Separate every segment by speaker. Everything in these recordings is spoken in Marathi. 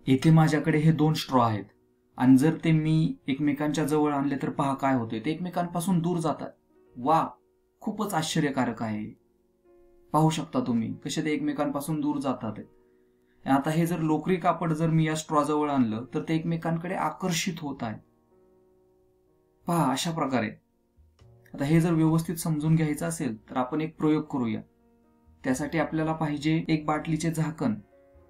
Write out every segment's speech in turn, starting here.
Speaker 1: येथे माझ्याकडे हे दोन स्ट्रॉ आहेत आणि जर ते मी एकमेकांच्या जवळ आणले तर पहा काय होतंय, ते एकमेकांपासून दूर जातात. वा, खूपच आश्चर्यकारक आहे. पाहू शकता तुम्ही कसे ते एकमेकांपासून दूर जातात. आता हे जर लोकरी कापड जर मी या स्ट्रॉ जवळ आणलं तर ते एकमेकांकडे आकर्षित होत आहे. पहा अशा प्रकारे. आता हे जर व्यवस्थित समजून घ्यायचं असेल तर आपण एक प्रयोग करूया. त्यासाठी आपल्याला पाहिजे एक बाटलीचे झाकण,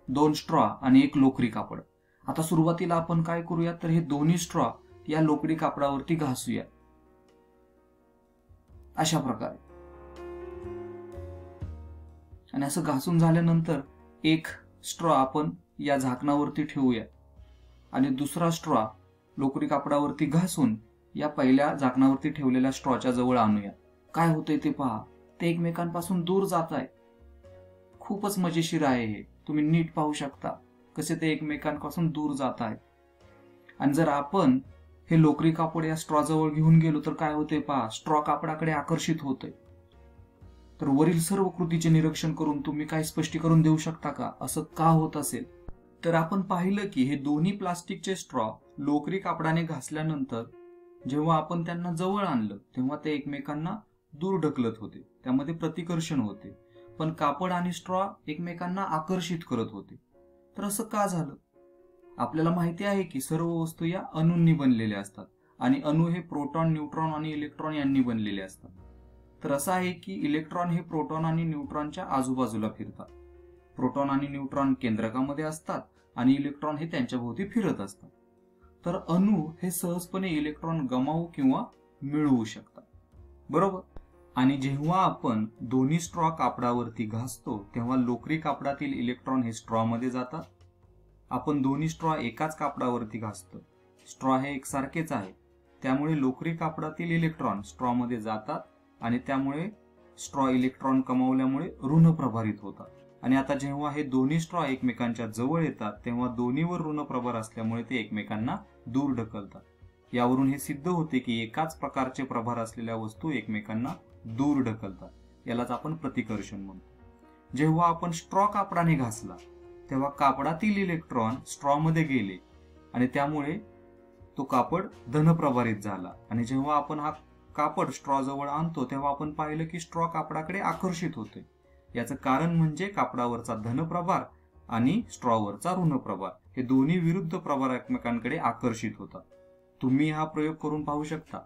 Speaker 1: दोन स्ट्रॉ आणि एक लोकरी कापड. आता सुरुवातीला आपण काय करूया तर हे दोन्ही स्ट्रॉ या लोकरी कापडावरती घासूया अशा प्रकारे. आणि असं घासून झाल्यानंतर एक स्ट्रॉ आपण या झाकणावरती ठेवूया आणि दुसरा स्ट्रॉ लोकरी कापडावरती घासून या पहिल्या झाकणावरती ठेवलेल्या स्ट्रॉच्या जवळ आणूया. काय होतंय ते पहा, ते एकमेकांपासून दूर जात आहे. खूपच मजेशीर आहे हे. तुम्ही नीट पाहू शकता कसे ते एकमेकांपासून दूर जात आहेत. आणि जर आपण हे लोकरी कापड या स्ट्रॉ जवळ घेऊन गेलो तर काय होते पहा, स्ट्रॉ कापडाकडे आकर्षित होते. तर वरील सर्व कृतीचे निरीक्षण करून तुम्ही काय स्पष्टीकरण देऊ शकता का, असं का होत असेल? तर आपण पाहिलं की हे दोन्ही प्लास्टिकचे स्ट्रॉ लोकरी कापडाने घासल्यानंतर जेव्हा आपण त्यांना जवळ आणलं तेव्हा ते एकमेकांना दूर ढकलत होते, त्यामध्ये प्रतिकर्षण होते. पण कापड आणि स्ट्रॉ एकमेकांना आकर्षित करत होते. तर असं का झालं? आपल्याला माहिती आहे की सर्व वस्तू या अणूंनी बनलेल्या असतात आणि अणू हे प्रोटॉन, न्यूट्रॉन आणि इलेक्ट्रॉन यांनी बनलेले असतात. तर असं आहे की इलेक्ट्रॉन हे प्रोटॉन आणि न्यूट्रॉनच्या आजूबाजूला फिरतात. प्रोटॉन आणि न्यूट्रॉन केंद्रकामध्ये असतात आणि इलेक्ट्रॉन हे त्यांच्या भोवती फिरत असतात. तर अणू हे सहजपणे इलेक्ट्रॉन गमावू किंवा मिळवू शकतात, बरोबर? आणि जेव्हा आपण दोन्ही स्ट्रॉ कापडावरती घासतो तेव्हा लोकरी कापडातील इलेक्ट्रॉन हे स्ट्रॉ मध्ये जातात. आपण दोन्ही स्ट्रॉ एकाच कापडावरती घासतो. स्ट्रॉ हे एकसारखेच आहे, त्यामुळे लोकरी कापडातील इलेक्ट्रॉन स्ट्रॉ मध्ये जातात आणि त्यामुळे स्ट्रॉ इलेक्ट्रॉन कमावल्यामुळे ऋण प्रभारित होतात. आणि आता जेव्हा हे दोन्ही स्ट्रॉ एकमेकांच्या जवळ येतात तेव्हा दोन्हीवर ऋण प्रभार असल्यामुळे ते एकमेकांना दूर ढकलतात. यावरून हे सिद्ध होते की एकाच प्रकारचे प्रभार असलेल्या वस्तू एकमेकांना दूर ढकलतात. यालाच आपण प्रतिकर्षण म्हणतो. जेव्हा आपण स्ट्रॉ कापडाने घासला तेव्हा कापडातील इलेक्ट्रॉन स्ट्रॉ मध्ये गेले आणि त्यामुळे तो कापड धनप्रभारित झाला. आणि जेव्हा आपण हा कापड स्ट्रॉ जवळ आणतो तेव्हा आपण पाहिलं की स्ट्रॉ कापडाकडे आकर्षित होते. याचं कारण म्हणजे कापडावरचा धनप्रभार आणि स्ट्रॉवरचा ऋण प्रभार हे दोन्ही विरुद्ध प्रभार एकमेकांकडे आकर्षित होतात. तुम्ही हा प्रयोग करून पाहू शकता.